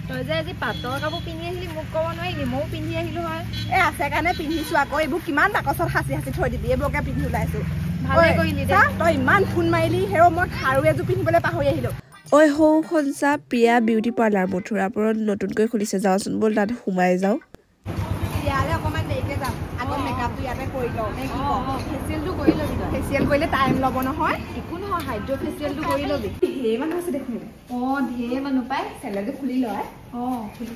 তই যে আজি পাটৰ কাপোৰ পিন্ধি আহিলি মোক ক'ব নোৱাৰিলি ময়ো পিন্ধি আহিলো হয় আছে কাৰণে পিন্ধিছো আকৌ এইবোৰ কিমান বাকচত সাঁচি সাঁচি থৈ দিবি এইবোৰকে পিন্ধি ওলাইছো ভালে কৰিলি দে তই ইমান ফোন মাৰিলি হেৰ মই খাৰু এযোৰ পিন্ধিবলৈ পাহৰি আহিলো ঐ সৌ খনচা প্ৰিয়া বিউটি পাৰ্লাৰ মথুৰাপুৰত নতুনকৈ খুলিছে যাওঁচোন ব'ল তাত সোমাই যাওঁ ইয়ালে অকণমান দেৰিকে যাম আকৌ মেকআপটো ইয়াতে কৰি লওঁ ফেচিয়েলটো কৰি ল'বি তই ফেচিয়েল কৰিলে টাইম ল'ব নহয় একো নহয় হাইড্ৰ ফেচিয়েলটো কৰি ল'বি ঢেৰ মানুহ আছে দেখোন ঢেৰ মানুহ পাই চেলেৰটো খুলি লয় খুলি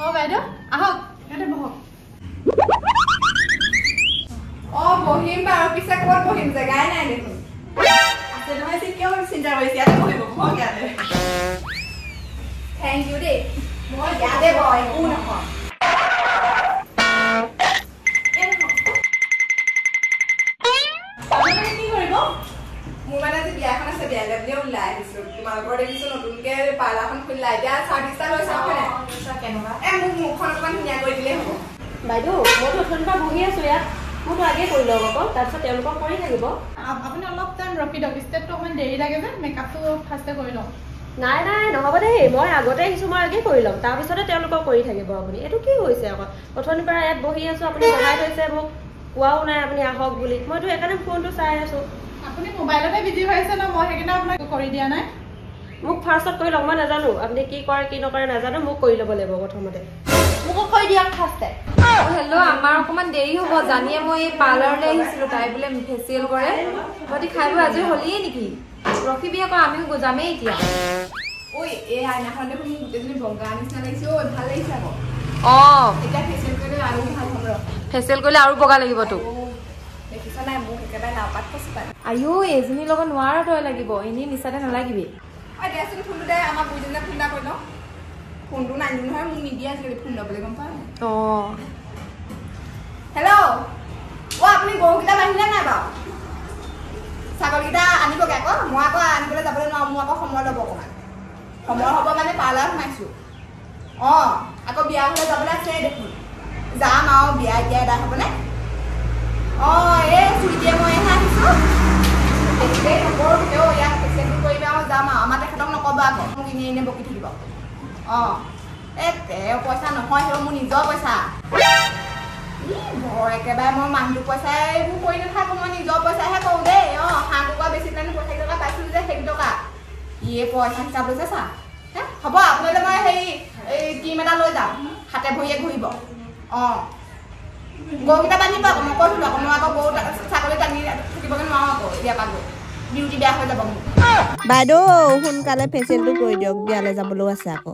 বাইদেউ আহক ইয়াতে বহক বহিম বাৰু পিছে ক'ত বহিম জেগাই নাই দেখোন আছে নহয় কিয় চিন্তা কৰিছে ইয়াতে বহিব বহক ইয়াতে থেংক ইউ দেই মই ইয়াতে বহ একো নহয় মোৰ মানে আজি বিয়াখন আছে বিয়ালে বুলি ওলাই আহিছো তোমালোকৰ দেখিছো নতুনকে পাৰ্লাৰখন খুলিলা এতিয়া চাৰ্ভিচটা লৈছা কেনেকুৱা মোক মুখখন অকণমান ধুনীয়া কৰি দিলেই হ'ব বাইদেউ মইতো অথনিৰ পৰা বহি আছো ইয়াত মইতো আগে কৰি লওঁ আকৌ তাৰপিছত তেওঁলোকক কৰি থাকিব আপুনি অলপ টাইম ৰখি দিয়ক ষ্টেপটো অকণমান দেৰি লাগে যে মেকআপটো ফাৰ্ষ্টে কৰি লওঁ নাই নহ'ব দেই মই আগতে আহিছোঁ মই আগে কৰি ল'ম তাৰপিছতে তেওঁলোকক কৰি থাকিব আপুনি এইটো কি হৈছে আকৌ অথনিৰ পৰা ইয়াত বহি আছো আপুনি বহাই থৈছে মোক কোৱাও নাই আপুনি আহক বুলি মইতো সেইকাৰণে ফোনটো চাই আছো আপুনি মোবাইলতে বিজি হৈ আছে ন মই সেইকাৰণে আপোনাক কৰি দিয়া নাই মোক ফাৰ্ষ্টত কৰি লওক মই নাজানো আপুনি কি কৰে কি নকৰে নাজানো মোক কৰি ল'ব লাগিব প্ৰথমতে মোকো কৰি দিয়ক ফাৰ্ষ্টে হেল্ল' আমাৰ অকণমান দেৰি হ'ব জানিয়ে মই এই পাৰ্লাৰলৈ আহিছিলোঁ তাই বোলে ফেচিয়েল কৰে তহঁতি খাই বৈ আজৰি হ'লিয়ে নেকি ৰখিবি আকৌ আমিও যামেই এতিয়া ঐ এই আইনাখন দেখোন মোক গোটেইজনী বগা নিচিনা লাগিছে ভাল লাগিছে আকৌ এতিয়া ফেচিয়েল কৰিলে আৰু ভাল হ'ব ফেচিয়েল কৰিলে আৰু বগা লাগিব তোক দেখিছ নাই মোক একেবাৰে নাপাত কৈছে পাই আইও এজনীৰ লগত নোৱাৰা তই লাগিব এনেই নিচাতে নালাগিবি দিয়াচোন ফোনটো দে আমাৰ বুঢ়ীজনীয়ে ফোন এটা কৰি লওঁ ফোনটো নানিলো নহয় মোক নিদিয়ে আজিকালি ফোন ল'বলৈ গম পায় হেল্ল' আপুনি গৰুকেইটা বান্ধিলে নাই বাৰু ছাগলীকেইটা আনিবগৈ আকৌ মই আকৌ আনিবলৈ যাবলৈ নোৱাৰোঁ মোৰ আকৌ সময় ল'ব অকণমান সময় হ'ব মানে পাৰ্লাৰ সোমাইছোঁ আকৌ বিয়া হ'লে যাবলৈ আছে দেখোন যাম আৰু বিয়া এতিয়া এদাই হ'বনে এই চুইটিয়ে মইহে আহিছোঁ দেখিলেই নকৰোঁ তেওঁ ইয়াত পেচেণ্টটো কৰিবা আৰু যাম আৰু আমাৰ তেখেতক নক'বা আকৌ মোক এনেই বকি থাকিব পইচা নহয় সেইবোৰ মোৰ নিজৰ পইচা ঘৰ একেবাৰে মই মানুহটোৰ পইচাই এইবোৰ কৰি নাথাকোঁ মই নিজৰ পইচাহে কৰোঁ দেই হাঁহ কুকুৰা বেছি পেলাই পইচা কেইটকা পাইছিলোঁ যে সেই টকা ইয়ে পইচা হিচাপ লৈছে চা হ'ব আপোনালৈ মই হেৰি এই ক্ৰীম এটা লৈ যাম হাতে ভৰিয়ে ঘূৰিব গৰুকেইটা বান্ধিব আকৌ মই কৈছিলোঁ আকৌ মই আকৌ গৰু ছাগলী টানি থাকিবগৈ নোৱাৰোঁ আকৌ এতিয়া পৰা গৈ ডিউটি বেয়া হৈ যাব মোক বাইদেউ সোনকালে ফেচিয়েলটো কৰি দিয়ক বিয়ালৈ যাবলৈও আছে আকৌ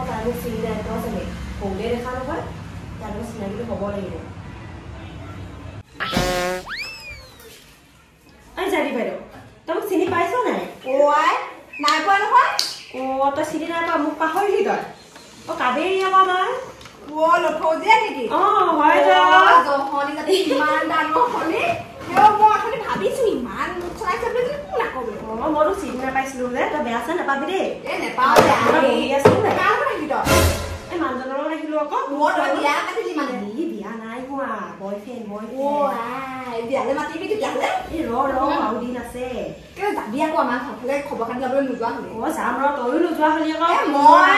তাৰ মোক চিনি নাই চাগে সৰুতে দেখা নহয় তাৰ মোক চিনাকিটো হ'ব লাগিব জানি বাইদেউ তই মোক চিনি পাইছ নাই নাই পোৱা নহয় তই চিনি নাই পোৱা মোক পাহৰিলি তই কাবেৰী আকৌ আমাৰ লথৌজিয়া নেকি হয় জহনি যাতে ইমান ডাঙৰ হলি মই অথনি ভাবিছো ইমান মুখ চলাইছে বুলি কোন নাকবি মইতো চিনি নাপাইছিলো যে তই বেয়া চেয়া নাপাবি দেই নেপাওঁ এই মানুহজনৰ লগত আহিলো আকৌ বিয়া পাতিলি মানে বিয়া নাই হোৱা বয়ফ্ৰেণ্ড বিয়ালে মাতিবি তেতিয়াহ'লে আৰু দিন আছে যাবি আকৌ আমাৰ ঘৰফালে খবৰ খাতি যাবলৈ নোযোৱা হলি যাম তইও নোযোৱা হলি আকৌ মই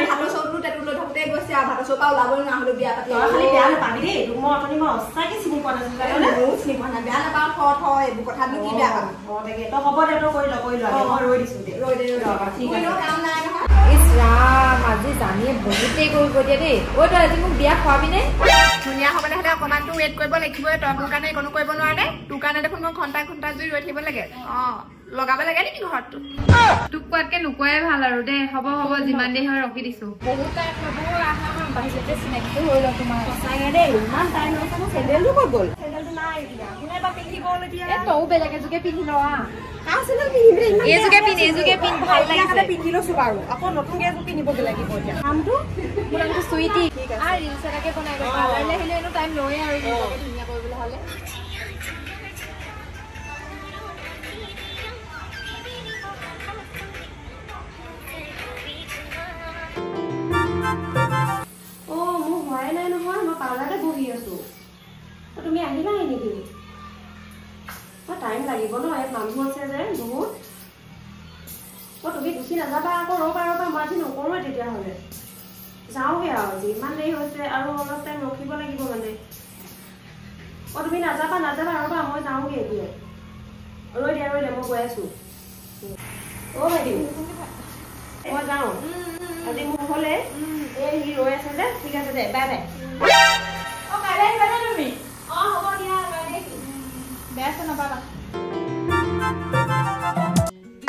ভাতৰ চৌটো তেটো লৈ থাকোঁতে গৈছে আৰু ভাতৰ চৌপা ওলাবলৈ নহ'লো বিয়া পাতি খালি বেয়া নাপাবি দেই তোক মই অথনি মই সঁচাকে চিনি পোৱা নাছিলো ময়ো চিনি পোৱা নাই বেয়া নাপাওঁ থ এইবোৰ কথাটো কি বেয়া পাবি তই হ'ব দে তই কৰি ল মই ৰৈ দিছো দে ঠিক আছে কাম নাই নহয় ইছ ৰাম আজি জানিয়ে বহুত দেৰি কৰিব দিয়া দেই তই আজি মোক বিয়া খোৱাবিনে ধুনীয়া হ'বলৈ হ'লে অকণমানতো ৱেইট কৰিব লাগিবই তই মোৰ কাৰণে একো কৰিব নোৱাৰ নে তোৰ কাৰণে দেখোন মই ঘণ্টা জুৰি ৰৈ থাকিব লাগে লগাব লাগে নেকি ঘৰতটো তোক কোৱাতকে নোকোৱাই ভাল আৰু দে হ'ব যিমান দেৰি হয় ৰখি দিছো বহুত টাইম বাহিৰতে চিনাকিটো হৈ লওঁ তোমাৰ সঁচাকে দেই ইমান টাইম হৈছে মোৰ চেণ্ডেলটো ক'ত গ'ল চেণ্ডেলটো নাই এতিয়া কোনে বা পিন্ধি গ'ল এতিয়া তইও বেলেগ এযোগে পিন্ধি ল এইযোগে পিন্ধ ভাল লাগিছে পিন্ধি লৈছো বাৰু আকৌ নতুনকে এযোৰ পিন্ধিবগৈ লাগিব এতিয়া নামটো মোৰ নামটো চুইটি আৰু ৰিলছ এটাকে বনাই লওঁ পাৰ্লাৰলৈ আহিলে এনেও টাইম লয়ে আৰু ধুনীয়া কৰিবলৈ হ'লে মোৰ হোৱাই নাই নহয় মই পাৰ্লাৰতে বহি আছো তুমি আহিলা নেকি টাইম লাগিব ন এই মানুহ আছে যে বহুত তুমি গুচি নাযাবা আকৌ ৰবা মই আজি নকৰোঁৱে তেতিয়াহ'লে যাওঁগে আৰু আজি ইমান দেৰি হৈছে আৰু অলপ টাইম ৰখিব লাগিব মানে তুমি নাযাবা ৰবা মই যাওঁগে এতিয়া ৰৈ দিয়া মই গৈ আছো ভাইটি মই যাওঁ আজি মোৰ হ'লে এই সি ৰৈ আছে যে ঠিক আছে দে বাই বাই তুমি হ'ব দিয়া বেয়া আছে নাপাবা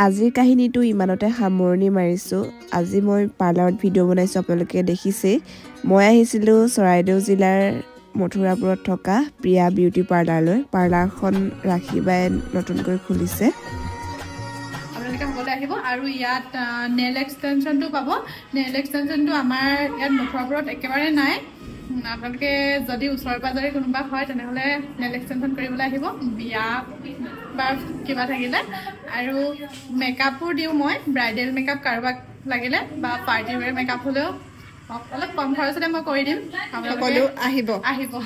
আজিৰ কাহিনীটো ইমানতে সামৰণি মাৰিছোঁ আজি মই পাৰ্লাৰত ভিডিঅ' বনাইছোঁ আপোনালোকে দেখিছেই মই আহিছিলোঁ চৰাইদেউ জিলাৰ মথুৰাপুৰত থকা প্ৰিয়া বিউটি পাৰ্লাৰলৈ পাৰ্লাৰখন ৰাখিবাই নতুনকৈ খুলিছে আপোনালোকে সকলোৱে আহিব আৰু ইয়াত নেল এক্সটেনশ্যনটো পাব নেল এক্সটেনশ্যনটো আমাৰ ইয়াত মথুৰাপুৰত একেবাৰে নাই আপোনালোকে যদি ওচৰে পাজৰে কোনোবা হয় তেনেহ'লে নেল এক্সটেনশ্যন কৰিবলৈ আহিব বিয়া বা কিবা থাকিলে আৰু মেকআপো দিওঁ মই ব্ৰাইডেল মেকআপ কাৰোবাক লাগিলে বা পাৰ্টি ৱেৰ মেকআপ হ'লেও অলপ কম খৰচতে মই কৰি দিম আপোনালোকে আহিব